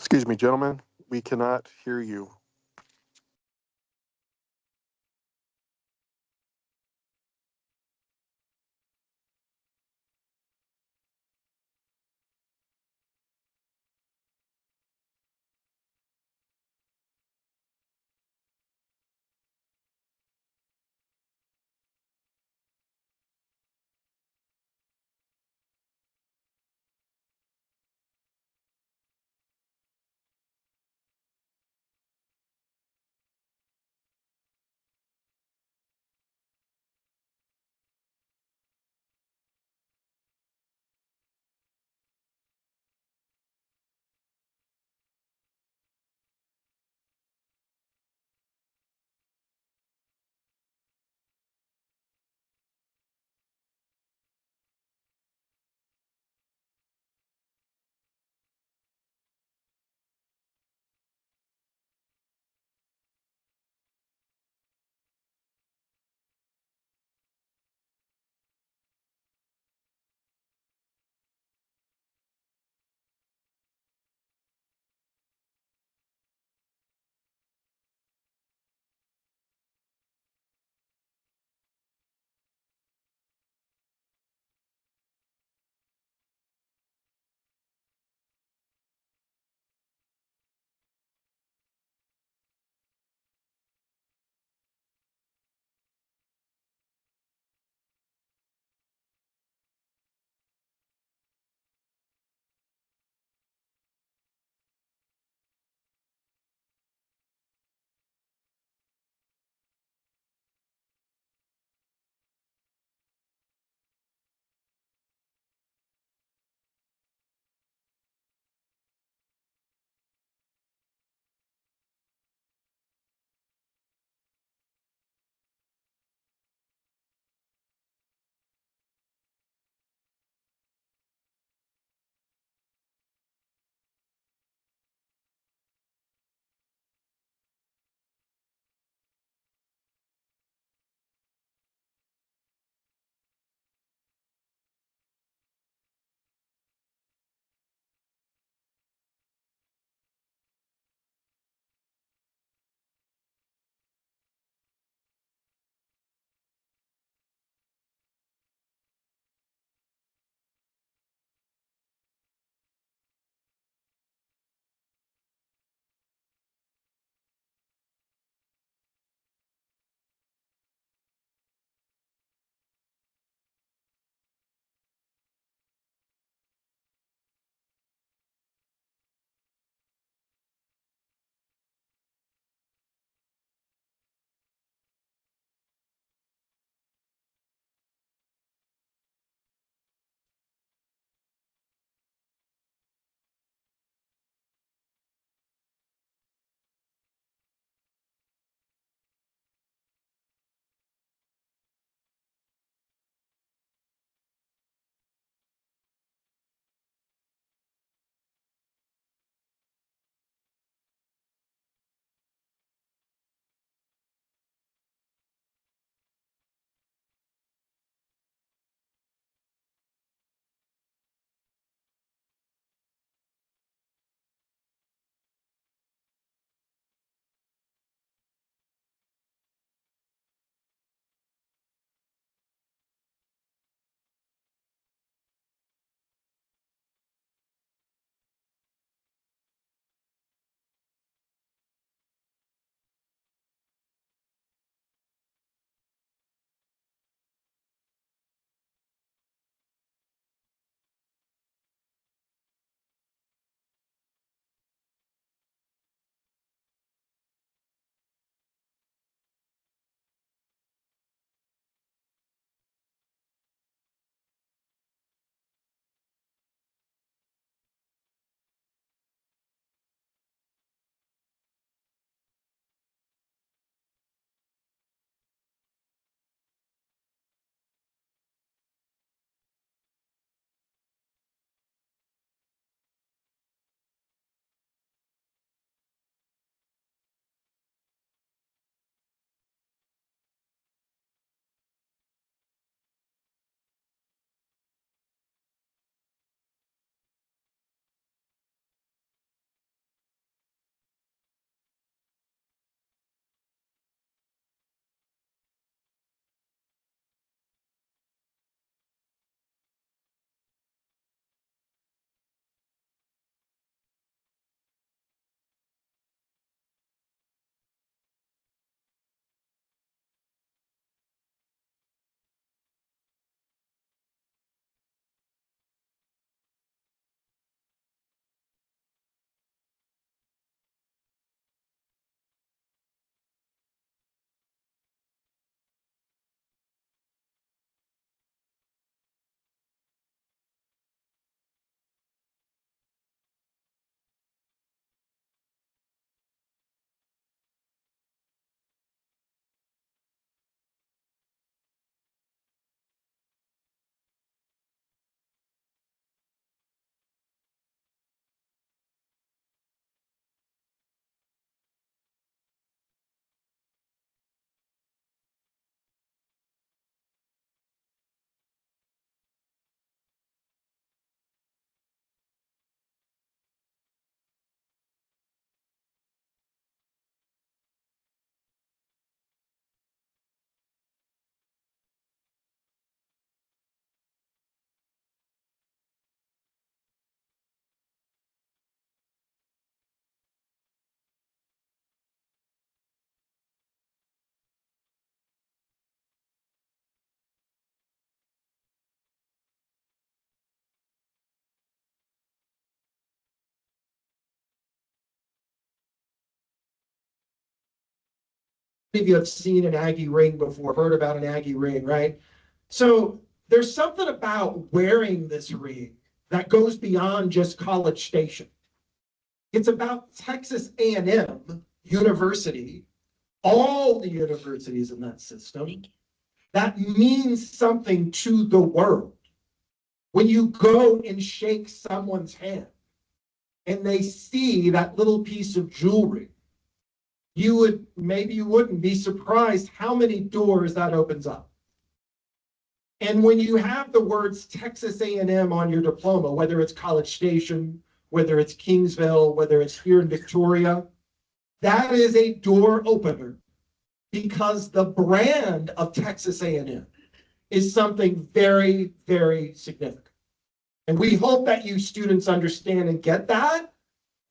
Excuse me, gentlemen, we cannot hear you. of you have seen an Aggie ring before, heard about an Aggie ring, right? So there's something about wearing this ring that goes beyond just College Station. It's about Texas A&M University, all the universities in that system, that means something to the world. When you go and shake someone's hand and they see that little piece of jewelry, maybe you wouldn't be surprised how many doors that opens up. And when you have the words Texas A&M on your diploma, whether it's College Station, whether it's Kingsville, whether it's here in Victoria, that is a door opener, because the brand of Texas A&M is something very, very significant. And we hope that you students understand and get that,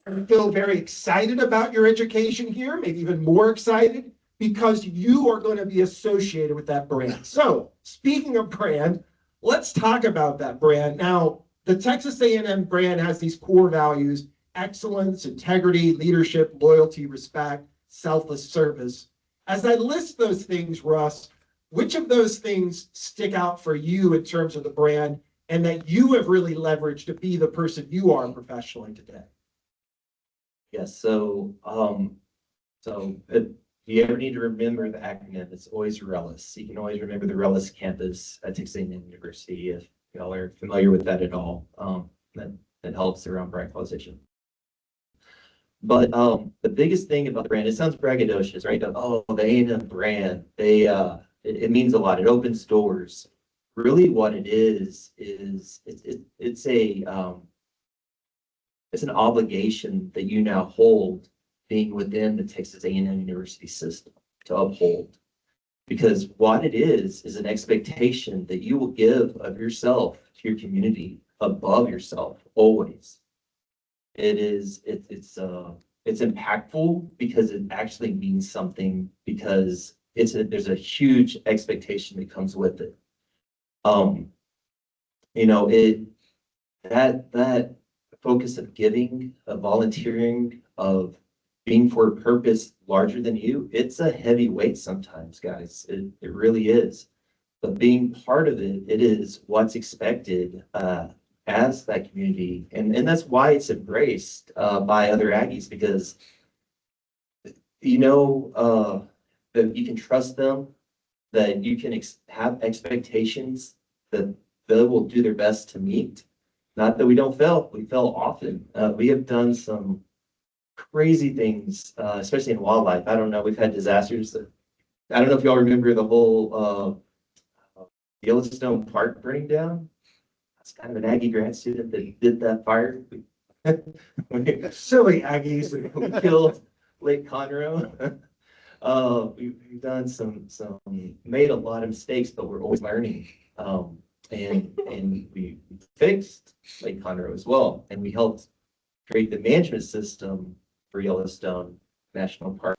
and feel very excited about your education here, maybe even more excited, because you are going to be associated with that brand. So speaking of brand, let's talk about that brand. Now, the Texas A&M brand has these core values: excellence, integrity, leadership, loyalty, respect, selfless service. As I list those things, Russ, which of those things stick out for you in terms of the brand and that you have really leveraged to be the person you are professionally today? Yes, so if you ever need to remember the acronym, it's always RELIS. You can always remember the RELIS campus at Texas A&M University if y'all are familiar with that at all. That helps around brand qualization. But the biggest thing about the brand, it sounds braggadocious, right? Oh, the A&M brand, it means a lot. It opens doors. Really, what it is it's an obligation that you now hold, being within the Texas A&M University system, to uphold. Because what it is an expectation that you will give of yourself to your community above yourself always. It's impactful because it actually means something, because there's a huge expectation that comes with it. That focus of giving, of volunteering, of being for a purpose larger than you, it's a heavy weight sometimes, guys. It really is. But being part of it, it is what's expected as that community. And that's why it's embraced by other Aggies, because that you can trust them, that you can have expectations that they will do their best to meet. Not that we don't fail, we fail often. We have done some crazy things, especially in wildlife. I don't know, we've had disasters. I don't know if y'all remember the whole Yellowstone Park burning down. That's kind of an Aggie grad student that did that fire. Silly Aggies. We killed Lake Conroe. We've done made a lot of mistakes, but we're always learning. And we fixed Lake Conroe as well, and we helped create the management system for Yellowstone National Park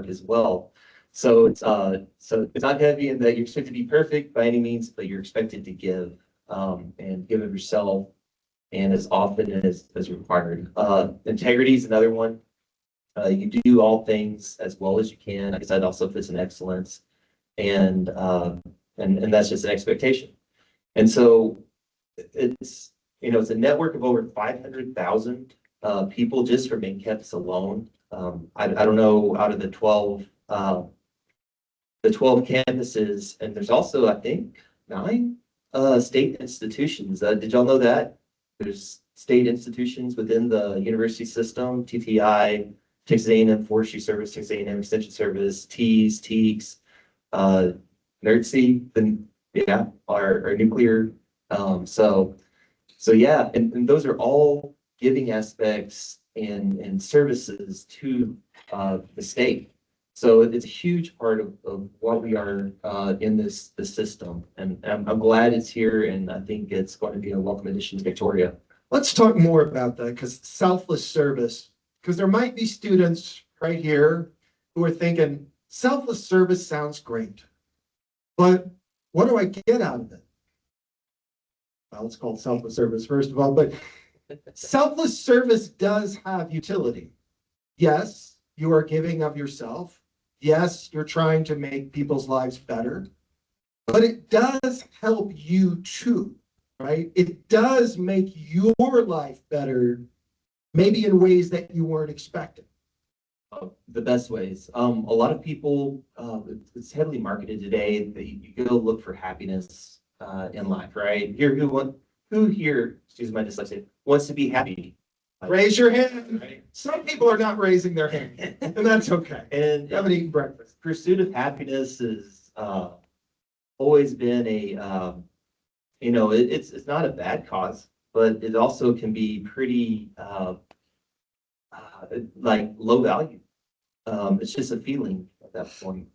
as well. So it's not heavy in that you're expected to be perfect by any means, but you're expected to give and give of yourself, and as often as required. Integrity is another one. You do all things as well as you can. Like I said, also fits in excellence, and that's just an expectation. And so it's a network of over 500,000 people just for main campus alone. I don't know, out of the 12 campuses, and there's also, I think, 9 state institutions. Did y'all know that? There's state institutions within the university system: TTI, Texas A&M Forestry Service, Texas A&M Extension Service, TEAS, TEAGS, NERDC, our nuclear. So yeah, and those are all giving aspects and services to the state. So it's a huge part of what we are in the system, and I'm glad it's here, and I think it's going to be a welcome addition to Victoria. Let's talk more about that, because selfless service, because there might be students right here who are thinking, selfless service sounds great, but what do I get out of it? Well, it's called selfless service, first of all, but selfless service does have utility. Yes, you are giving of yourself. Yes, you're trying to make people's lives better, but it does help you too, right? It does make your life better, maybe in ways that you weren't expecting. The best ways. A lot of people, it's heavily marketed today that you go look for happiness in life, right? Who here, excuse my dyslexia, wants to be happy? Raise your hand. Right? Some people are not raising their hand, and that's okay. And You haven't eaten breakfast. pursuit of happiness has always been it's not a bad cause, but it also can be pretty like low value. It's just a feeling at that point.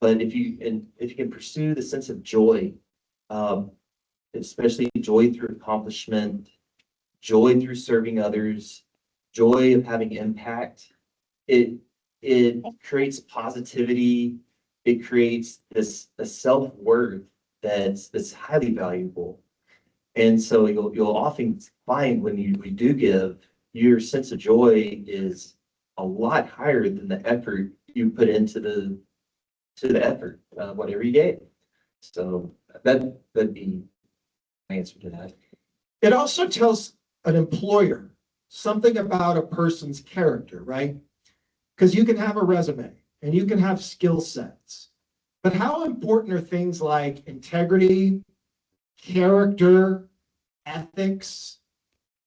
But if you can pursue the sense of joy, um, especially joy through accomplishment, joy through serving others, joy of having impact, it creates positivity. It creates a self-worth that's highly valuable. And so you'll often find when you do give, your sense of joy is a lot higher than the effort you put into the effort, whatever you gave. So that'd be my answer to that. It also tells an employer something about a person's character, right? Because you can have a resume and you can have skill sets, but how important are things like integrity, character, ethics?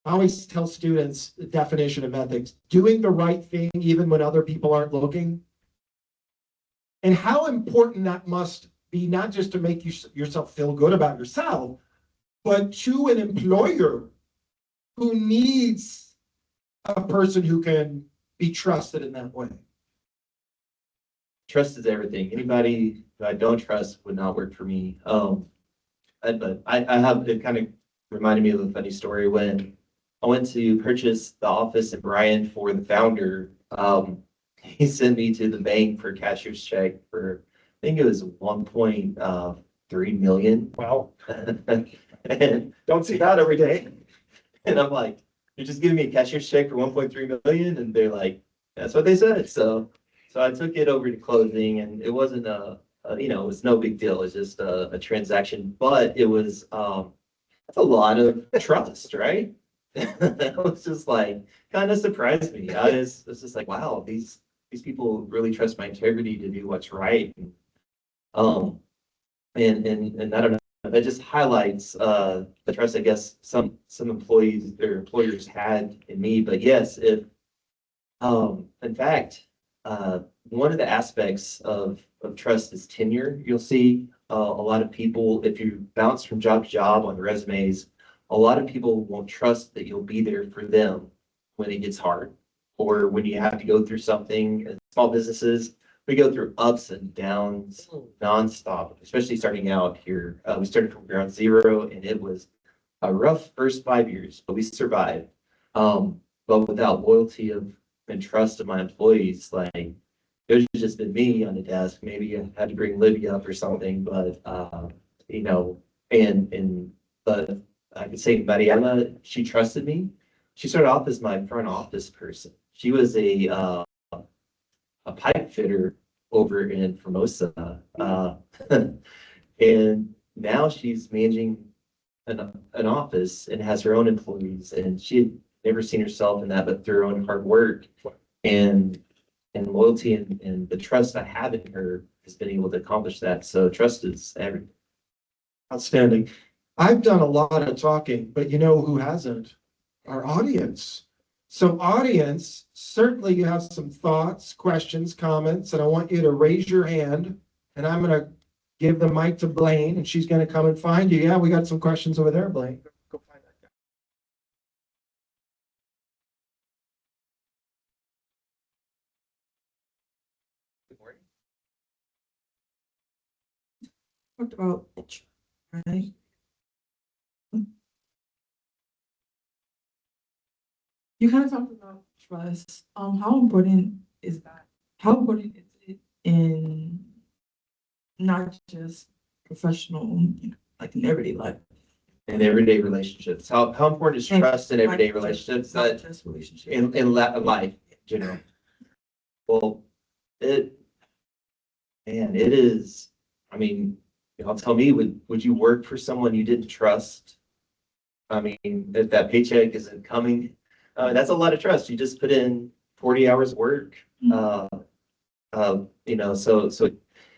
I always tell students the definition of ethics: doing the right thing even when other people aren't looking. And how important that must be, not just to make yourself feel good about yourself, but to an employer who needs a person who can be trusted in that way. Trust is everything. Anybody who I don't trust would not work for me. But I have, it kind of reminded me of a funny story when I went to purchase the office in Bryan for the founder. He sent me to the bank for a cashier's check for, I think it was 1.3 million. Wow. And Don't see that every day. And I'm like, you're just giving me a cashier's check for 1.3 million? And they're like, that's what they said. So I took it over to closing, and it wasn't it was no big deal. It was just a transaction, but it was, that's a lot of trust, right? That was just like, kind of surprised me. I was just like, wow, these people really trust my integrity to do what's right. And I don't know, that just highlights the trust I guess some employees or employers had in me. But yes, if in fact, one of the aspects of trust is tenure. You'll see a lot of people, if you bounce from job to job on resumes, a lot of people won't trust that you'll be there for them when it gets hard, or when you have to go through something. In small businesses, we go through ups and downs nonstop, especially starting out here. We started from ground zero, and it was a rough first 5 years, but we survived. But without loyalty and trust of my employees, like, it was just been me on the desk. Maybe I had to bring Libby up or something, but but I could say Mariana, she trusted me. She started off as my front office person. She was a pipe fitter over in Formosa, and now she's managing an office and has her own employees. And she had never seen herself in that, but through her own hard work and loyalty and the trust I have in her has been able to accomplish that. So trust is everything. Outstanding. I've done a lot of talking, but you know who hasn't? Our audience. So audience, certainly you have some thoughts, questions, comments, and I want you to raise your hand, and I'm going to give the mic to Blaine, and she's going to come and find you. Yeah, we got some questions over there, Blaine. Go find that guy. Good morning. Talked about it, right? You kind of talked about trust. How important is that? How important is it in not just professional, like in everyday life? In everyday relationships, how important is trust in everyday Not relationships? Not just relationships. In life in general. Well, man, it is, I mean, y'all tell me, would you work for someone you didn't trust? I mean, if that paycheck isn't coming, that's a lot of trust. You just put in 40 hours of work. So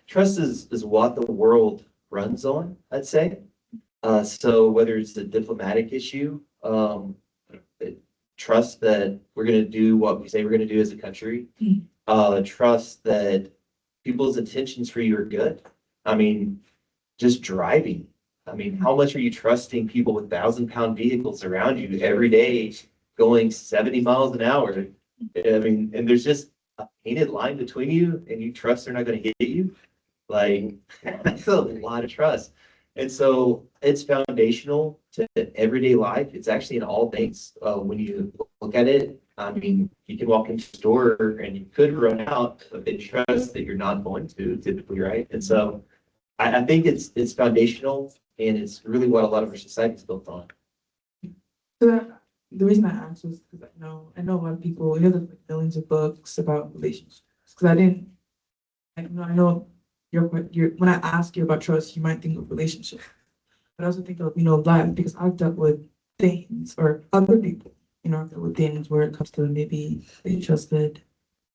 trust is what the world runs on, I'd say. So whether it's a diplomatic issue, trust that we're going to do what we say we're going to do as a country, trust that people's intentions for you are good. I mean, just driving. I mean, how much are you trusting people with 1,000-pound vehicles around you every day going 70 miles an hour? I mean, and there's just a painted line between you and you trust they're not going to hit you. Like, that's a lot of trust. And so it's foundational to everyday life. It's actually in all things. When you look at it, I mean, you can walk into a store and you could run out, but they trust that you're not going to typically, right? And so I think it's foundational, and it's really what a lot of our society is built on. So the reason I asked was because I know a lot of people, there's like millions of books about relationships. Because I know your when I ask you about trust, you might think of relationship, but I also think of life, because I've dealt with things, or other people, I've dealt with things where it comes to maybe they trusted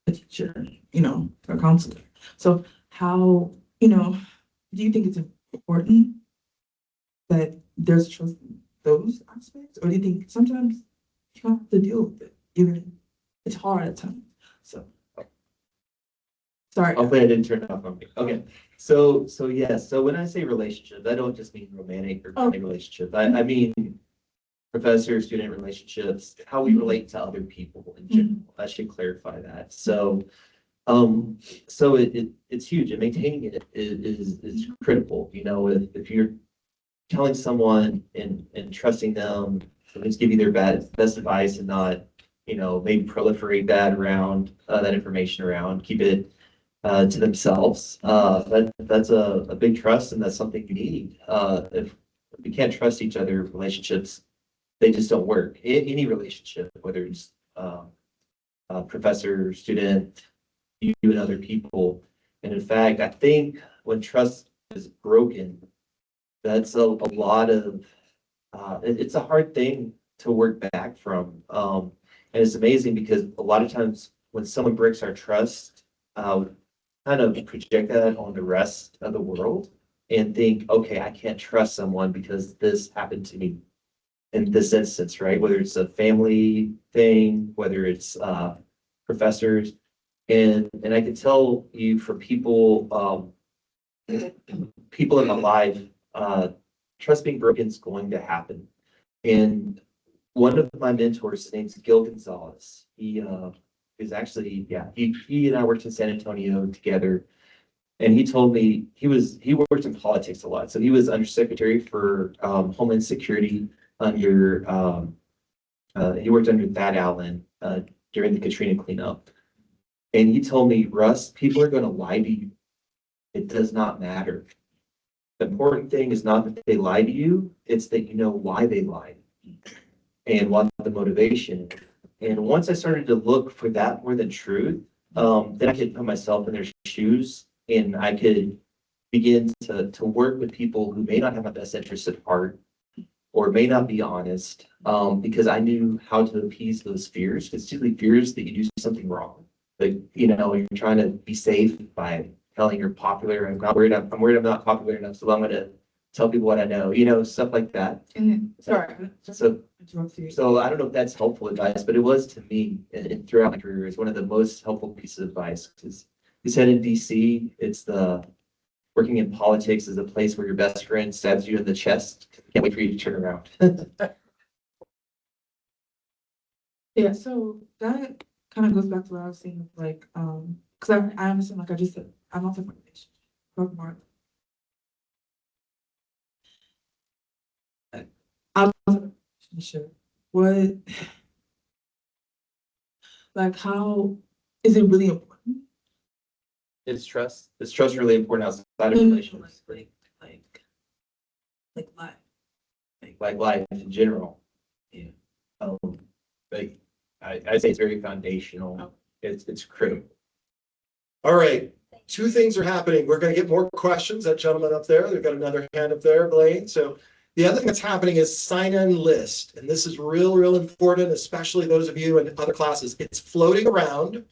a teacher, or a counselor. So how do you think it's important that there's trust in those aspects, or do you think sometimes you have to deal with it, even it's hard at times? So, sorry. Hopefully I didn't turn it off on me. Okay. So yes. So when I say relationship, I don't just mean romantic or family relationship. I mean professor-student relationships, how we relate to other people in general. I should clarify that. So it's huge, and maintaining it is critical. If you're telling someone and trusting them to just give you their best advice and not, maybe proliferate that information around, keep it to themselves. That's a big trust, and that's something you need. If we can't trust each other, relationships, they just don't work. Any relationship, whether it's professor, student, you and other people. And in fact, I think when trust is broken, that's a lot of, it's a hard thing to work back from. And it's amazing because a lot of times when someone breaks our trust, kind of project that on the rest of the world and think, okay, I can't trust someone because this happened to me in this instance, right? Whether it's a family thing, whether it's professors. And I can tell you, for people in my life, trust being broken is going to happen. And one of my mentors, his name's Gil Gonzalez. He is actually, he and I worked in San Antonio together. And he told me he worked in politics a lot. So he was undersecretary for Homeland Security under he worked under Thad Allen during the Katrina cleanup. And he told me, Russ, people are going to lie to you. It does not matter. The important thing is not that they lie to you, it's that you know why they lied and what the motivation. And once I started to look for that more than truth, then I could put myself in their shoes, and I could begin to work with people who may not have my best interest at heart or may not be honest, because I knew how to appease those fears. It's usually fears that you do something wrong. Like, you're trying to be safe by telling you're popular. I'm worried I'm not popular enough, so I'm going to tell people what I know, stuff like that. And sorry. So I don't know if that's helpful advice, but it was to me, and throughout my career, it's one of the most helpful pieces of advice. Because he said in DC, working in politics is a place where your best friend stabs you in the chest. Can't wait for you to turn around. Yeah, so that kind of goes back to what I was saying, like, because I understand, like I just said, I'm also from a relationship. Talk more. I was in a relationship. What, like, how is it really important? Is trust really important outside of No, relationships? Like life. Like life in general. Yeah. I'd say it's very foundational. It's critical. All right. two things are happening. We're going to get more questions. That gentleman up there, they've got another hand up there, Blaine. So the other thing that's happening is sign-in list. And this is real important, especially those of you in other classes. It's floating around.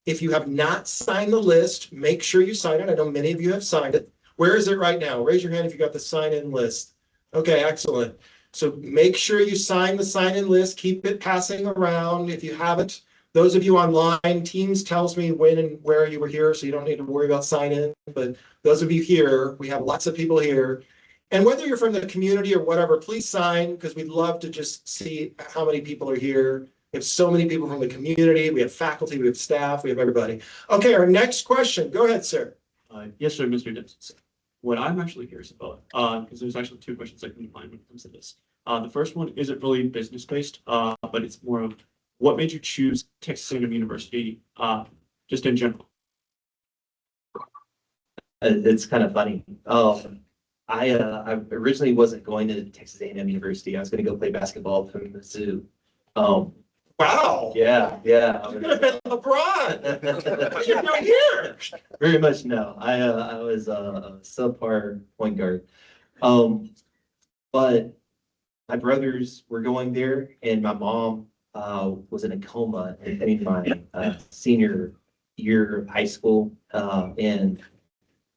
If you have not signed the list, make sure you sign it. I know many of you have signed it. Where is it right now? Raise your hand if you got the sign-in list. Okay, excellent. So make sure you sign the sign-in list. Keep it passing around. If you haven't, those of you online, Teams tells me when and where you were here, so you don't need to worry about sign-in. But those of you here, we have lots of people here. And whether you're from the community or whatever, please sign, because we'd love to just see how many people are here. We have so many people from the community. We have faculty, we have staff, we have everybody. Okay, our next question. Go ahead, sir. Yes, sir, Mr. Dempsey. What I'm actually curious about, because there's actually two questions I can find when it comes to this. The first one isn't really business based, but it's more of what made you choose Texas A&M University, just in general? It's kind of funny. I originally wasn't going to Texas A&M University. I was going to go play basketball from the zoo. Wow. Yeah. You could have been LeBron. What are you doing here? Very much no. I was a subpar point guard. But my brothers were going there, and my mom was in a coma in my senior year of high school, and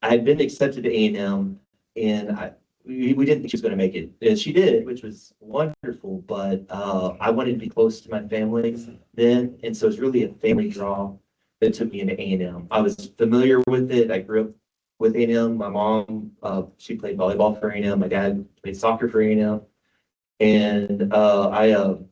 I had been accepted to A&M, and we didn't think she was going to make it. And she did, which was wonderful, but I wanted to be close to my family then, and so it's really a family draw that took me into A&M. I was familiar with it. I grew up with A&M. My mom, she played volleyball for A&M. My dad played soccer for A&M. And A&M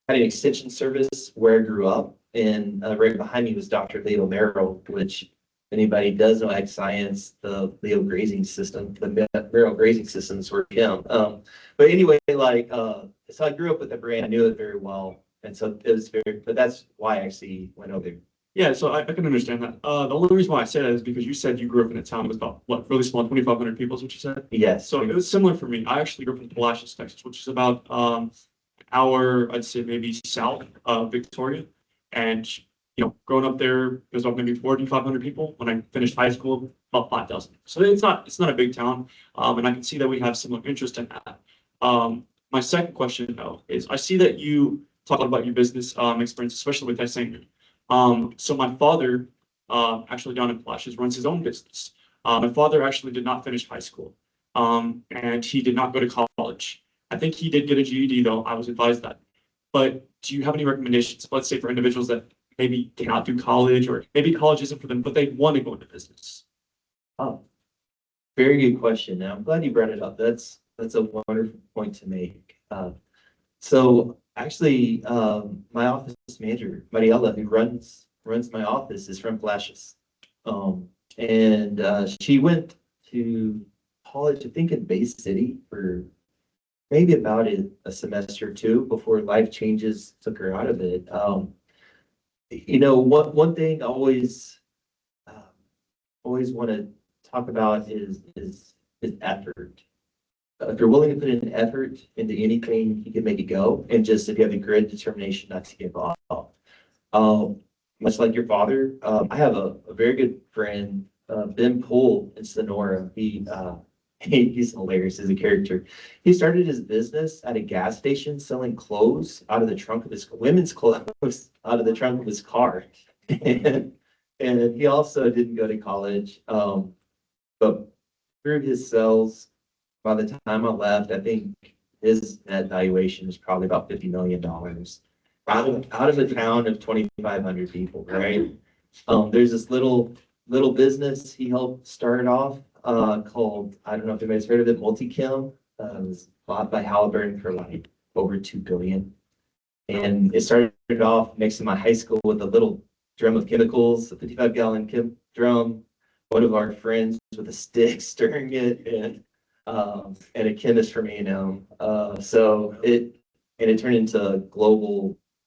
had an extension service where I grew up, and right behind me was Dr. Leo Merrill, which if anybody does know ag science, the Leo grazing system, the Merrill grazing systems were him. But anyway, so I grew up with the brand. I knew it very well, and so it was but that's why I actually went over there. Yeah, so I can understand that. The only reason why I say that is because you said you grew up in a town that was about, what, really small, 2,500 people is what you said? Yes. So it was similar for me. I actually grew up in Palacios, Texas, which is about an hour, I'd say maybe south of Victoria. And, growing up there, there's about maybe 4,500 people. When I finished high school, about 5,000. So it's not a big town. And I can see that we have similar interest in that. My second question, though, is I see that you talk about your business experience, especially with Essing. So my father, actually down in Palacios, runs his own business. My father actually did not finish high school, and he did not go to college. I think he did get a GED, though. I was advised that. But do you have any recommendations, let's say, for individuals that maybe cannot do college, or maybe college isn't for them, but they want to go into business? Oh, very good question. Now, I'm glad you brought it up. That's a wonderful point to make. So actually, my office manager, Mariela, who runs my office, is from Palacios. And she went to college, I think in Bay City, for maybe about a semester or two before life changes took her out of it. One thing I always want to talk about is effort. If you're willing to put in effort into anything, you can make it go. And just if you have the grit, determination not to give up. Much like your father, I have a very good friend, Ben Poole in Sonora. He's hilarious as a character. He started his business at a gas station selling clothes out of the trunk of his women's clothes out of the trunk of his car. And he also didn't go to college. But through his sales, by the time I left, I think his net valuation was probably about $50 million out of a town of 2,500 people, right? There's this little business he helped start off called, I don't know if anybody's heard of it, Multichem. It was bought by Halliburton for like over $2 billion. And it started off next to my high school with a little drum of chemicals, a 55-gallon drum, one of our friends with a stick stirring it, and a chemist from A&M. So it turned into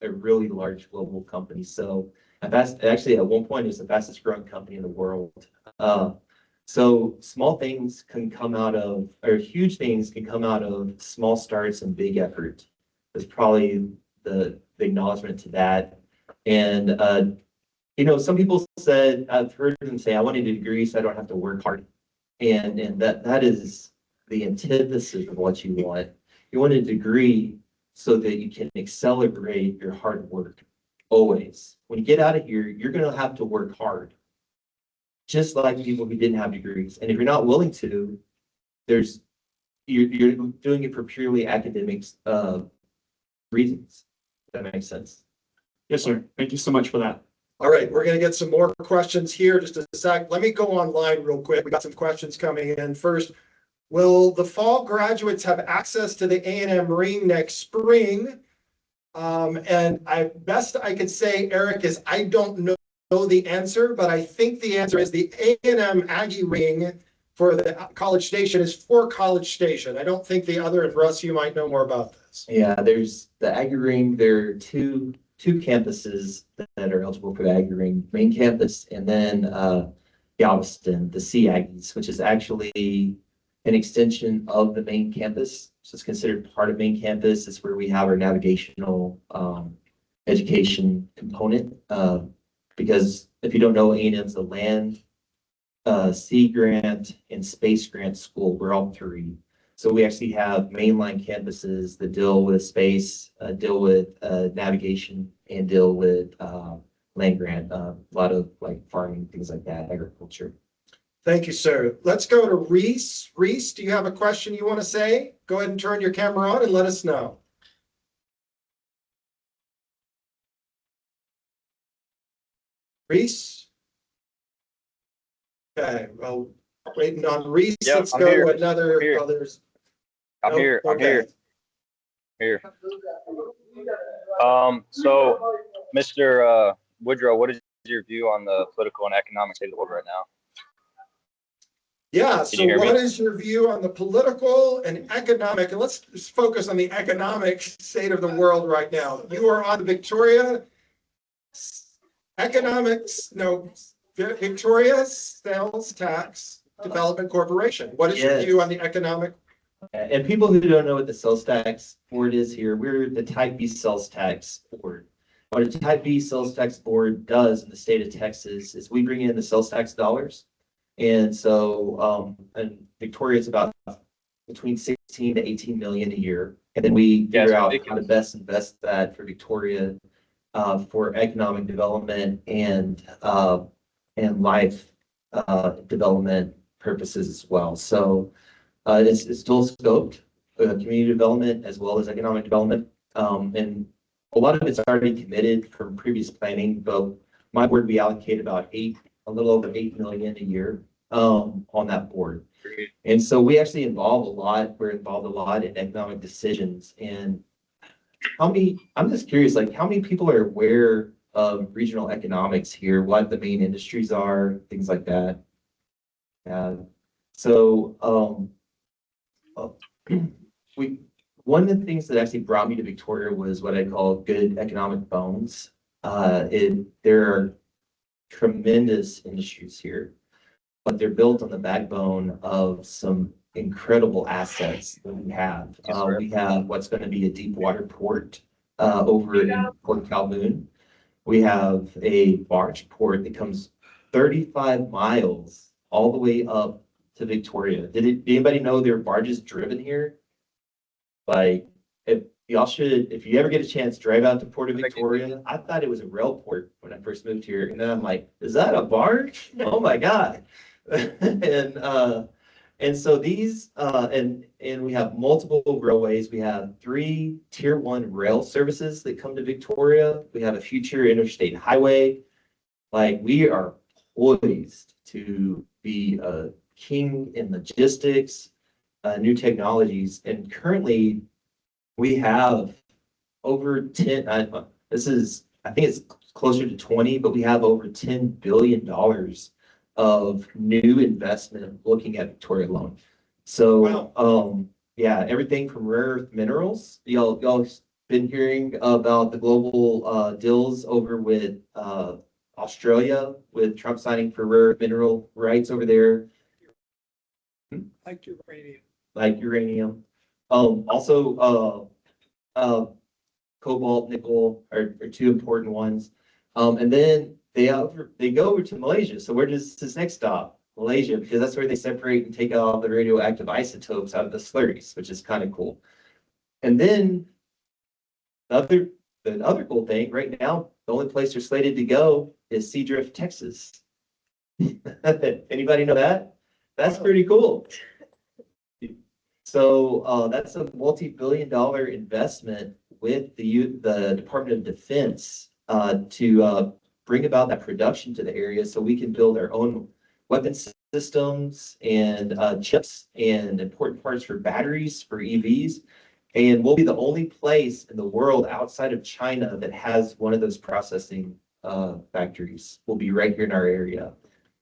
a really large global company. So actually at one point it was the fastest growing company in the world. So small things can come out of, or huge things can come out of small starts and big effort. That's probably the acknowledgement to that. And You know, some people said, I've heard them say, I wanted a degree so I don't have to work hard. And that is the antithesis of what you want. You want a degree so that you can accelerate your hard work always. When you get out of here, you're going to have to work hard, just like people who didn't have degrees. And if you're not willing to, you're doing it for purely academic reasons. If that makes sense. Yes, sir. Thank you so much for that. All right, we're gonna get some more questions here. Just a sec. Let me go online real quick. We got some questions coming in. First, will the fall graduates have access to the A&M ring next spring? And best I could say, Eric, is I don't know the answer, but I think the answer is the A&M Aggie ring for the College Station is for College Station. I don't think the other, and Russ, you might know more about this. Yeah, there's the Aggie Ring. There are two campuses that are eligible for the Aggie Ring, main campus, and then Galveston, the Sea Aggies, which is actually an extension of the main campus. So it's considered part of main campus. It's where we have our navigational education component. Because if you don't know, A&M's a land, sea grant, and space grant school. We're all three. So we actually have mainline campuses that deal with space, deal with navigation, and deal with land grant, a lot of like farming, things like that, agriculture. Thank you, sir. Let's go to Reese. Reese, do you have a question you want to say? Go ahead and turn your camera on and let us know. Reese? Okay, well, waiting on Reese. Yep, Let's I'm go here. to another I'm here. others. I'm Nope, here. I'm okay. here. So, Mr. Woodrow, what is your view on the political and economic state of the world right now? Yeah, Can so you hear me? what is your view on the political and economic, and let's just focus on the economic state of the world right now. You are on the Victoria Victoria Sales Tax Development Corporation. What is your Yes. view on the economic? And people who don't know what the sales tax board is here, we're the Type B sales tax board. What a Type B sales tax board does in the state of Texas is we bring in the sales tax dollars. And so, and Victoria is about between 16 to 18 million a year. And then we Yeah, it's figure out how to ridiculous. best invest that for Victoria, for economic development and life, development purposes as well. So, it's dual scoped, community development as well as economic development. And a lot of it's already committed from previous planning, but my board, we allocate about a little over 8 million a year on that board. And so we actually involve a lot. We're involved a lot in economic decisions. And I'm just curious, like how many people are aware of regional economics here, what the main industries are, things like that. So one of the things that actually brought me to Victoria was what I call good economic bones. There are tremendous industries here, but they're built on the backbone of some incredible assets that we have. We have what's going to be a deep water port over in Port Calhoun. We have a barge port that comes 35 miles all the way up to Victoria. Did anybody know there are barges driven here? Like, if you ever get a chance, drive out to Port of Victoria. I thought it was a rail port when I first moved here, and then I'm like, is that a barge? Oh my God. And so these and we have multiple railways. We have 3 tier 1 rail services that come to Victoria. We have a future interstate highway. Like, we are poised to be a king in logistics, new technologies, and currently we have over 10. I think it's closer to 20, but we have over $10 billion of new investment looking at Victoria alone. So, Wow. yeah, everything from rare earth minerals. Y'all been hearing about the global deals over with Australia, with Trump signing for rare earth mineral rights over there. Like uranium. Like uranium. Also, cobalt, nickel are 2 important ones. And then they go over to Malaysia. So where does this next stop? Malaysia, because that's where they separate and take all the radioactive isotopes out of the slurries, which is kind of cool. And then the other cool thing right now, the only place they're slated to go is Seadrift, Texas. Anybody know that? That's pretty cool. So that's a multi-billion-dollar investment with the Department of Defense to bring about that production to the area so we can build our own weapon systems and chips and important parts for batteries for EVs. And we'll be the only place in the world outside of China that has one of those processing factories. We'll be right here in our area.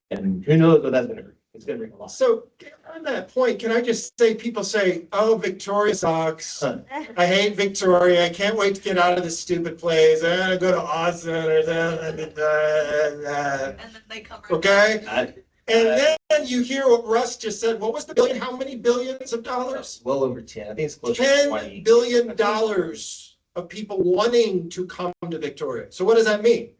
And who knows what that's going to bring. It's going to bring a lot. So on that point, can I just say, people say, oh, Victoria sucks. I hate Victoria. I can't wait to get out of this stupid place. I'm gonna go to Austin or that. And then they come. Okay? And then you hear what Russ just said. What was the billion? How many billions of dollars? Well over 10. I think it's close to $10 20. billion of people wanting to come to Victoria. So what does that mean?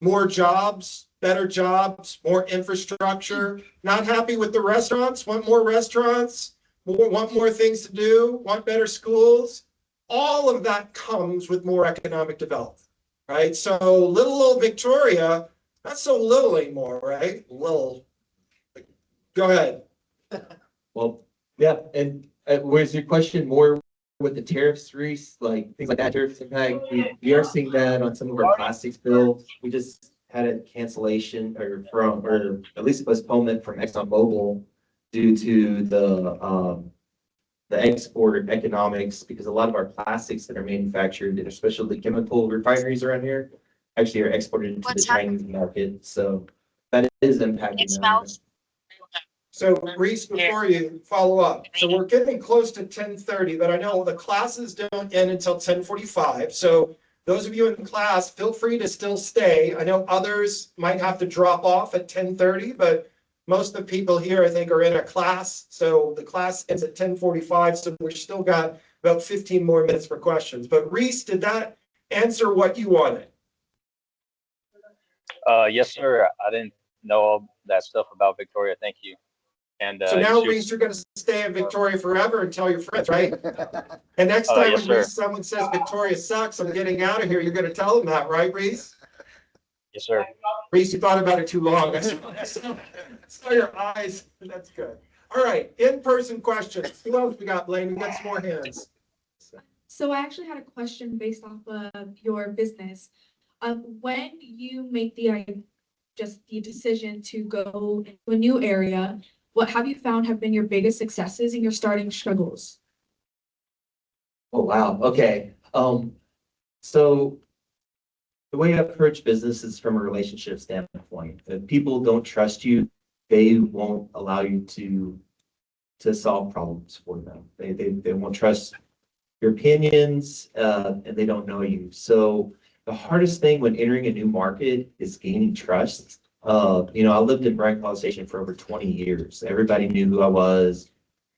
More jobs, better jobs, more infrastructure, not happy with the restaurants, want more restaurants, want more things to do, want better schools. All of that comes with more economic development, right? So little old Victoria, not so little anymore, right? Little. Go ahead. Well, yeah, and was your question more with the tariffs, Reese, like things like that, tariffs impact? We are seeing that on some of our plastics bills. We just had a cancellation or at least a postponement from ExxonMobil due to the export economics, because a lot of our plastics that are manufactured, especially chemical refineries around here, actually are exported into the Chinese market. So that is impacting them. So Reese, before you follow up, so we're getting close to 10:30, but I know the classes don't end until 10:45. So those of you in class, feel free to still stay. I know others might have to drop off at 10:30, but most of the people here, I think, are in a class. So the class ends at 10:45, so we've still got about 15 more minutes for questions. But Reese, did that answer what you wanted? Yes, sir. I didn't know all that stuff about Victoria. Thank you. And So now, Reese, you're going to stay in Victoria forever and tell your friends, right? And next time yes, when Reese, someone says Victoria sucks, I'm getting out of here, you're going to tell them that, right, Reese? Yes, sir. Reese, you thought about it too long. I saw your eyes. That's good. All right, in-person questions. Who else we got, Blaine? We got some more hands. So I actually had a question based off of your business. When you make the decision to go into a new area, what have you found have been your biggest successes and your starting struggles? Oh, wow. Okay. So the way I approach business is from a relationship standpoint. If people don't trust you, they won't allow you to solve problems for them. They won't trust your opinions, and they don't know you. So the hardest thing when entering a new market is gaining trust. I lived in Bryan College Station for over 20 years. Everybody knew who I was,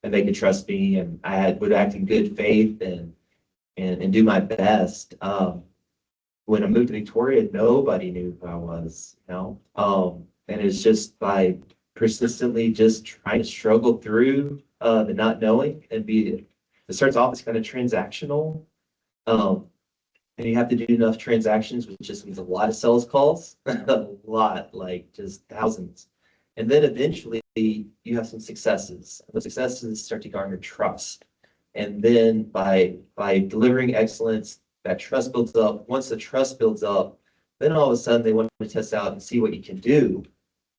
and they could trust me, and would act in good faith and do my best. When I moved to Victoria, nobody knew who I was, and it's just by persistently just trying to struggle through the not knowing and it starts off as kind of transactional. And you have to do enough transactions, which just means a lot of sales calls, a lot, like just thousands. And then eventually you have some successes. Those successes start to garner trust. And then by delivering excellence, that trust builds up. Once the trust builds up, then all of a sudden they want to test out and see what you can do.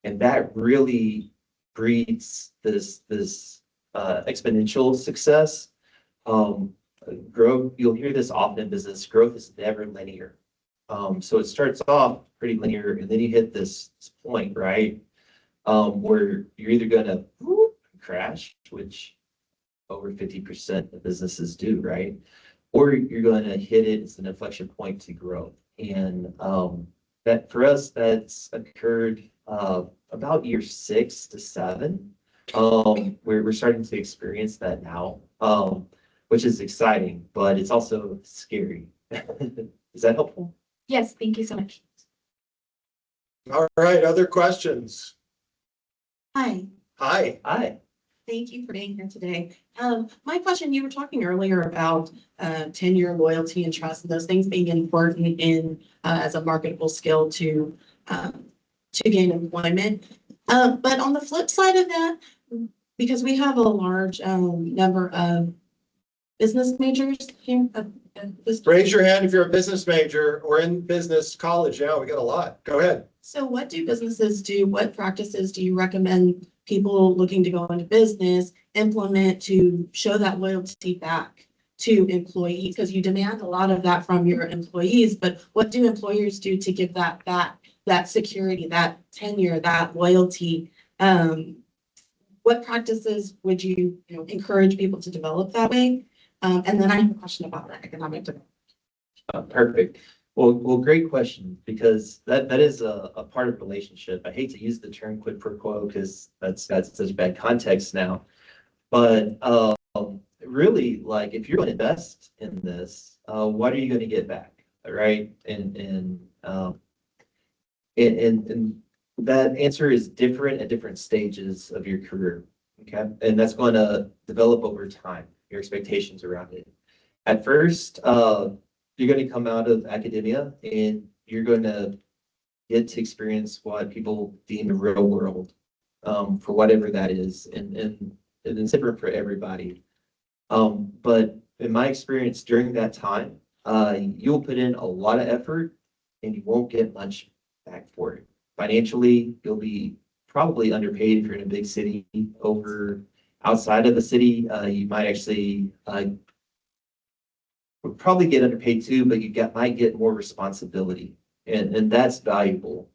And that really breeds this exponential success. Growth, you'll hear this often in business, growth is never linear. So it starts off pretty linear, and then you hit this point, right? Where you're either gonna crash, which over 50% of businesses do, right? Or you're gonna hit it as an inflection point to growth. And that for us, that's occurred about year 6 to 7. We're starting to experience that now. Which is exciting, but it's also scary. Is that helpful? Yes, thank you so much. All right, other questions? Hi, Hi. Hi. thank you for being here today. My question, you were talking earlier about tenure, loyalty, and trust, and those things being important in as a marketable skill to gain employment. But on the flip side of that, because we have a large number of business majors here. Raise your hand if you're a business major or in business college. Yeah, we got a lot. Go ahead. So what do businesses do? What practices do you recommend people looking to go into business implement to show that loyalty back to employees? Because you demand a lot of that from your employees, but what do employers do to give that back, that security, that tenure, that loyalty? What practices would you encourage people to develop that way? And then I have a question about the economic development. Perfect. Well, great question, because that is a part of relationship. I hate to use the term quid pro quo because that's got such bad context now. But really, like, if you're going to invest in this, what are you going to get back, right? And that answer is different at different stages of your career, okay? And that's going to develop over time, your expectations around it. At first, you're going to come out of academia and you're going to get to experience what people deem the real world, for whatever that is. And it's different for everybody. But in my experience during that time, you'll put in a lot of effort and you won't get much back for it. Financially, you'll be probably underpaid if you're in a big city. Outside of the city, you might actually would probably get underpaid too, but might get more responsibility. And that's valuable,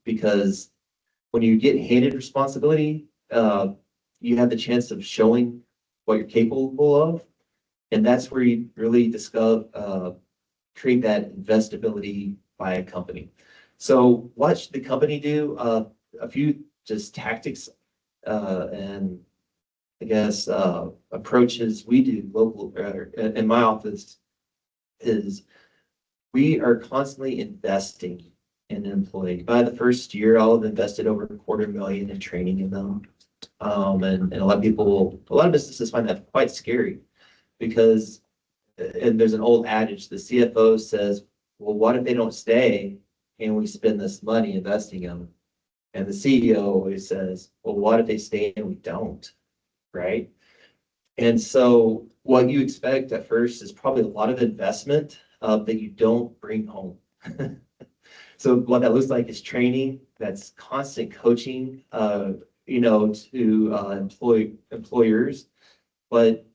because when you get handed responsibility, you have the chance of showing what you're capable of. And that's where you really create that investability by a company. So what should the company do? A few just tactics and I guess approaches we do local in my office is we are constantly investing in an employee. By the first year, I'll have invested over $250,000 in training in them. And a lot of businesses find that quite scary because, and there's an old adage, the CFO says, well, what if they don't stay and we spend this money investing in them? And the CEO always says, well, what if they stay and we don't? Right? And so what you expect at first is probably a lot of investment that you don't bring home. So what that looks like is training, that's constant coaching, to employers. But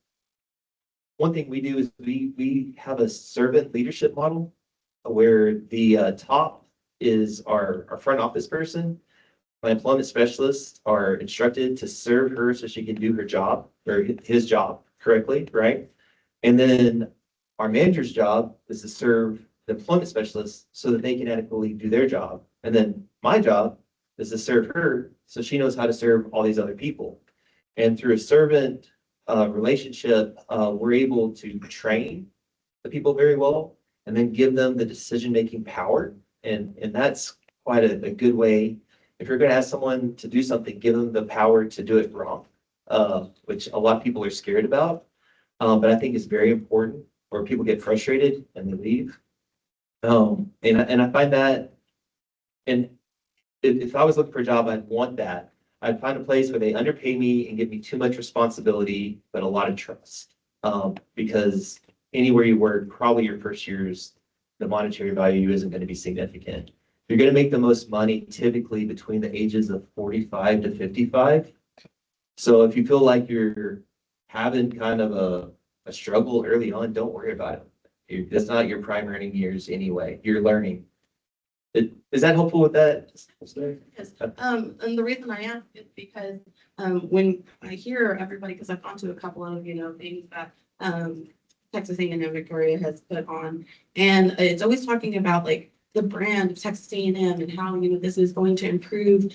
one thing we do is we have a servant leadership model where the top is our front office person. My employment specialists are instructed to serve her so she can do her job or his job correctly, right? And then our manager's job is to serve the employment specialists so that they can adequately do their job. And then my job is to serve her so she knows how to serve all these other people. And through a servant relationship, we're able to train the people very well and then give them the decision-making power. And that's quite a good way. If you're going to ask someone to do something, give them the power to do it wrong, which a lot of people are scared about. But I think it's very important, or people get frustrated and they leave. And I find that, and if I was looking for a job, I'd want that. I'd find a place where they underpay me and give me too much responsibility, but a lot of trust. Because anywhere you work, probably your first year's, the monetary value isn't going to be significant. You're going to make the most money typically between the ages of 45 to 55. So if you feel like you're having kind of a struggle early on, don't worry about it. That's not your prime earning years anyway. You're learning. Is that helpful with that? Yes. And the reason I ask is because when I hear everybody, because I've gone to a couple of things that Texas A&M Victoria has put on, and it's always talking about like the brand of Texas A&M and how this is going to improve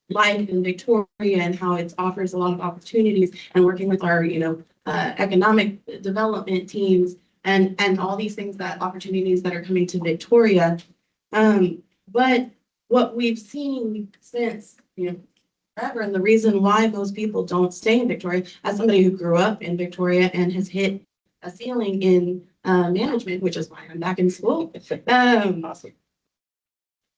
life in Victoria and how it offers a lot of opportunities, and working with our economic development teams and all these things, that opportunities that are coming to Victoria. But what we've seen since, forever, and the reason why most people don't stay in Victoria, as somebody who grew up in Victoria and has hit a ceiling in management, which is why I'm back in school. Awesome.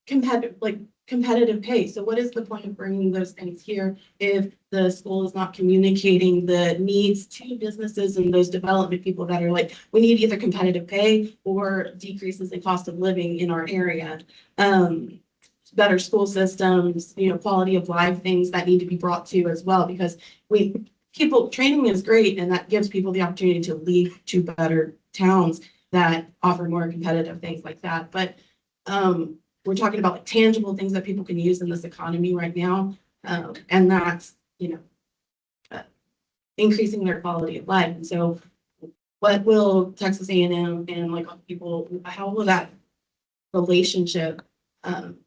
Competitive pay. So what is the point of bringing those things here if the school is not communicating the needs to businesses and those development people that are like, we need either competitive pay or decreases in cost of living in our area. Better school systems, quality of life, things that need to be brought to as well, because training is great and that gives people the opportunity to leave to better towns that offer more competitive things like that. But we're talking about like tangible things that people can use in this economy right now. And that's, increasing their quality of life. And so what will Texas A&M and like people, how will that relationship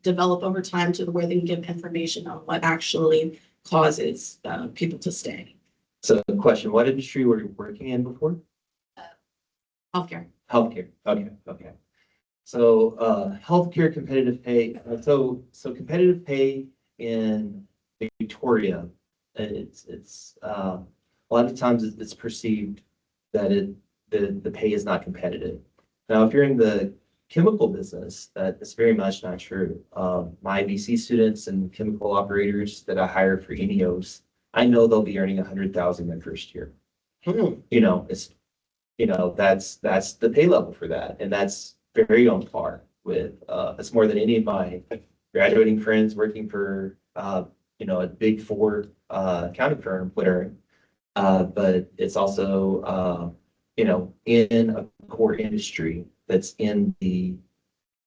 develop over time to where they can give information on what actually causes people to stay? So the question, what industry were you working in before? Healthcare. Healthcare. Okay. So healthcare competitive pay. So competitive pay in Victoria, it's a lot of times it's perceived that the pay is not competitive. Now, if you're in the chemical business, that is very much not true. My BC students and chemical operators that I hire for ENEOS, I know they'll be earning 100,000 their first year. That's the pay level for that, and that's very on par with that's more than any of my graduating friends working for a big four accounting firm would earn. But it's also in a core industry that's in the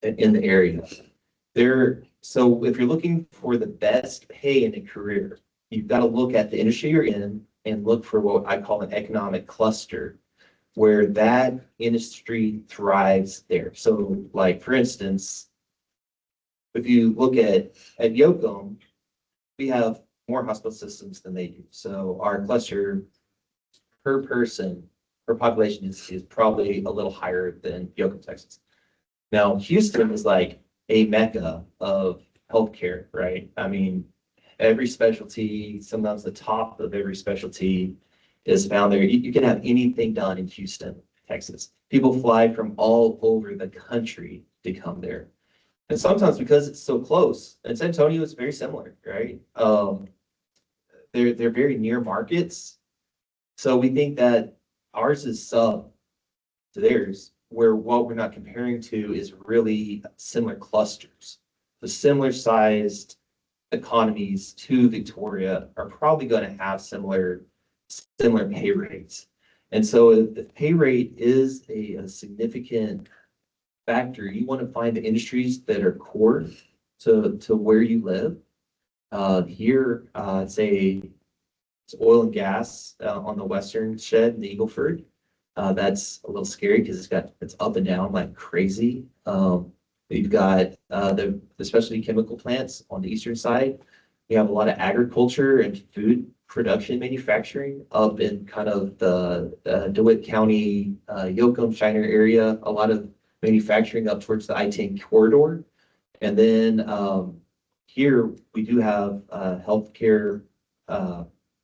area. So if you're looking for the best pay in a career, you've got to look at the industry you're in and look for what I call an economic cluster, where that industry thrives there. So like, for instance, if you look at Yoakum, we have more hospital systems than they do. So our cluster per person, per population is probably a little higher than Yoakum, Texas. Now, Houston is like a mecca of healthcare, right? I mean, every specialty, sometimes the top of every specialty is found there. You can have anything done in Houston, Texas. People fly from all over the country to come there. And sometimes because it's so close, and San Antonio is very similar, right? They're very near markets. So we think that ours is sub to theirs, where what we're not comparing to is really similar clusters. The similar sized economies to Victoria are probably going to have similar pay rates. And so if the pay rate is a significant factor, you want to find the industries that are core to where you live. Here, say it's oil and gas on the western shed in the Eagleford. That's a little scary because it's up and down like crazy. We've got the specialty chemical plants on the eastern side. We have a lot of agriculture and food production manufacturing up in kind of the DeWitt County, Yoakum, Shiner area. A lot of manufacturing up towards the I-10 corridor. And then here we do have healthcare.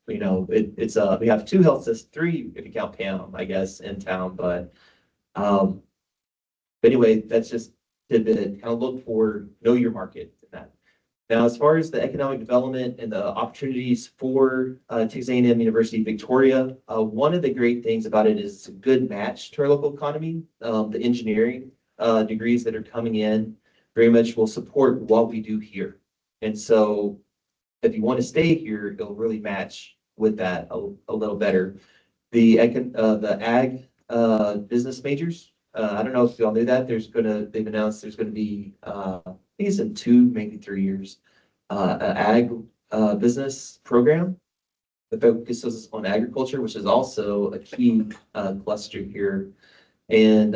We have two health systems, three if you count Pam, I guess, in town. But anyway, that's just tidbit. Kind of look for, know your market in that. Now, as far as the economic development and the opportunities for Texas A&M University-Victoria, one of the great things about it is it's a good match to our local economy. The engineering degrees that are coming in very much will support what we do here. And so if you want to stay here, it'll really match with that a little better. The ag business majors, I don't know if y'all knew that, they've announced there's gonna be, I think it's in 2, maybe 3 years, an ag business program that focuses on agriculture, which is also a key cluster here. And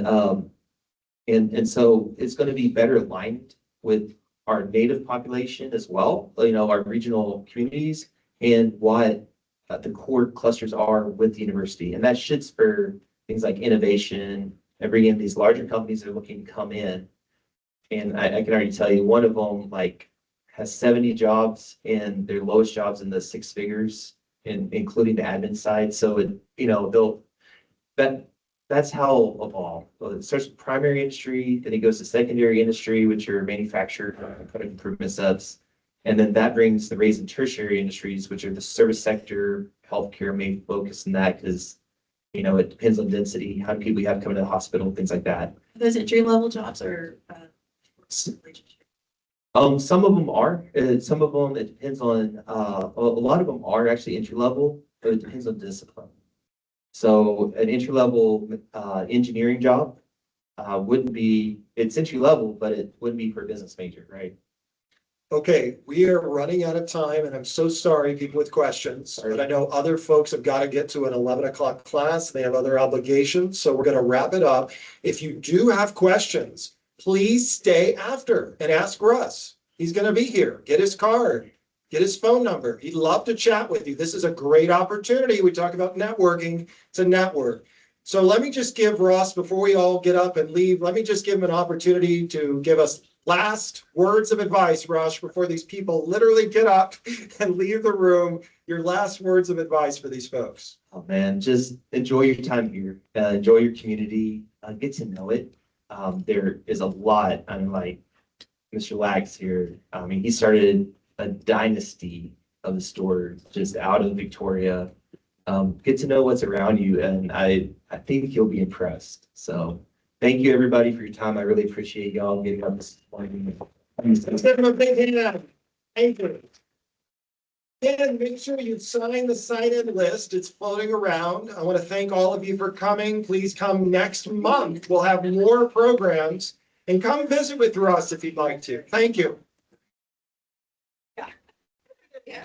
so it's going to be better aligned with our native population as well, our regional communities and what the core clusters are with the university. And that should spur things like innovation and bring in these larger companies that are looking to come in And I can already tell you, one of them like has 70 jobs and their lowest jobs in the six figures, including the admin side. So it, that's how evolve. Well, it starts with primary industry, then it goes to secondary industry, which are manufactured product improvement subs. And then that brings the raise in tertiary industries, which are the service sector, healthcare, main focus in that because, it depends on density, how many people you have coming to the hospital, things like that. Those entry-level jobs are, Some of them are, some of them, it depends on, a lot of them are actually entry level, but it depends on discipline. So an entry level, engineering job, wouldn't be, it's entry level, but it wouldn't be for a business major, right? Okay, we are running out of time and I'm so sorry, people with questions, but I know other folks have got to get to an 11 o'clock class. They have other obligations, so we're going to wrap it up. If you do have questions, please stay after and ask Russ. He's going to be here. Get his card, get his phone number. He'd love to chat with you. This is a great opportunity. We talk about networking to network. So let me just give Russ, before we all get up and leave, let me just give him an opportunity to give us last words of advice, Rush, before these people literally get up and leave the room. Your last words of advice for these folks. Oh man, just enjoy your time here, enjoy your community, get to know it. There is a lot, unlike Mr. Lags here. I mean, he started a dynasty of the store just out of Victoria. Get to know what's around you, and I think you'll be impressed. So thank you everybody for your time. I really appreciate y'all getting up this morning. Let's give him a big hand. Thank you. And make sure you sign the sign-in list. It's floating around. I want to thank all of you for coming. Please come next month. We'll have more programs and come visit with Russ if you'd like to. Thank you. Yeah.